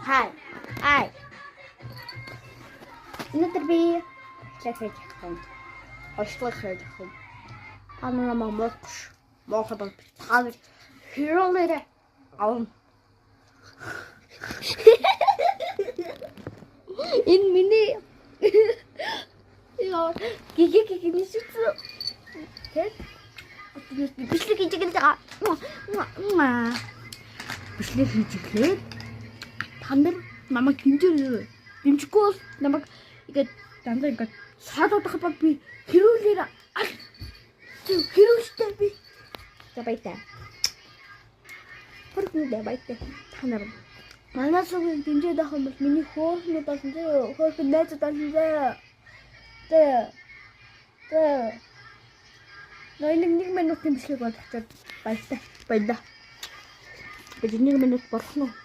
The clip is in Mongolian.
Хай. Өнөөдөр би чек хийж байгаа. Ошлог хийж байгаа. Амна мамош. Мохот таг хиролэрэ. Аав. Энэ миний яа гигэний шүтс. Тэг. Бичлэг хийж байгаа. Бичлэг хийж иглээ. Та нар намайг дэмжихгүй бол намайг ингээд дандаа ингээд саадах бол би хэрүүлээр хэрүүлтэй би. За баятаа. Бүрхнээ баятаа. Та нар манаас үг дэмжиж авах юм бол миний хөөхнүүд болсон зөө. Хөөхн найзууд болсон зөө. Тэ. Нэг минут тэмцлэг бол очоод баятаа. Баялаа. 1 минут болох нь.